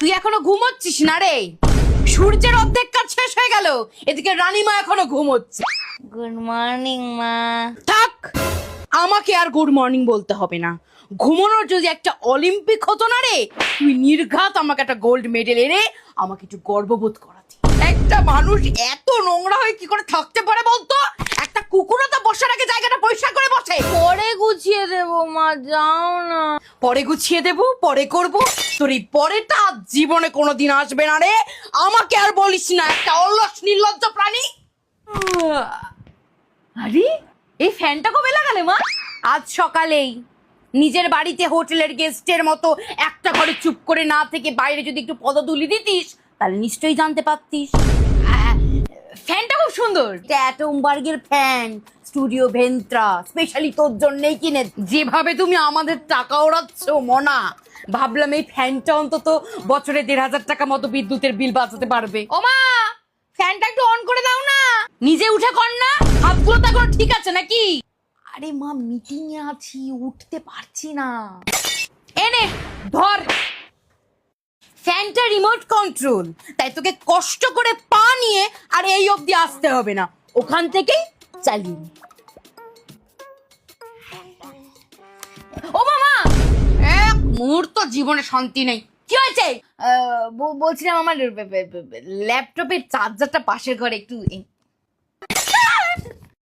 তুই এখনো ঘুমোচ্ছিস না রে? সূর্যের অর্ধেক কাজ শেষ হয়ে গেল, এদিকে রানীমা এখনো ঘুমোচ্ছে। গুড মর্নিং মা। থাক, আমাকে আর গুড মর্নিং বলতে হবে না। ঘুমানোর যদি একটা অলিম্পিক হতো না রে, তুই নির্ঘাত আমাকে একটা গোল্ড মেডেল এনে আমাকে একটু গর্ববোধ করাতি। একটা মানুষ এত নোংরা হয়ে কি করে থাকতে পারে বলতো? একটা কুকুরও তো বসার আগে জায়গাটা পরিষ্কার করে বসে। পরে গুছিয়ে দেবো মা, যাও না। পরে গুছিয়ে দেবো, পরে করব, তোর এই পরেটা আর জীবনে কোনোদিন আসবে না রে। আমাকে আর বলিস না, একটা অলস নির্লজ্জ প্রাণী। আরে এই ফ্যানটা কবে লাগালে মা? আজ সকালেই। নিজের বাড়িতে হোটেলের গেস্টের মতো একটা ঘরে চুপ করে না থেকে বাইরে যদি একটু পদধূলি দিতিস তাহলে নিশ্চয়ই জানতে পারতিস। ফ্যানটা খুব সুন্দর, এটা অ্যাটমবার্গের ফ্যান, স্টুডিও ভেন্ট্রা, স্পেশালি তোর জন্যই কিনে। যেভাবে তুমি আমাদের টাকা ওড়াচ্ছ মনা, ভাবলাম এই ফ্যানটা অন্তত বছরে 1,500 টাকা মতো বিদ্যুতের বিল বাঁচাতে পারবে। ও মা, ফ্যানটা একটু অন করে দাও না। নিজে উঠে কর না, হাতগুলো তো এখন ঠিক আছে নাকি? আরে মা, মিটিং এ আছি, উঠতে পারছি না। এনে ধর, ফ্যানটা রিমোট কন্ট্রোল, তাই তোকে কষ্ট করে পা নিয়ে আর এই অবধি আসতে হবে না, ওখান থেকেই চালিয়ে নে। ও মামা, এক মুহূর্ত জীবনে শান্তি নেই। কি হয়েছে? বলছিলাম আমার ল্যাপটপের চার্জারটা পাশের ঘরে একটু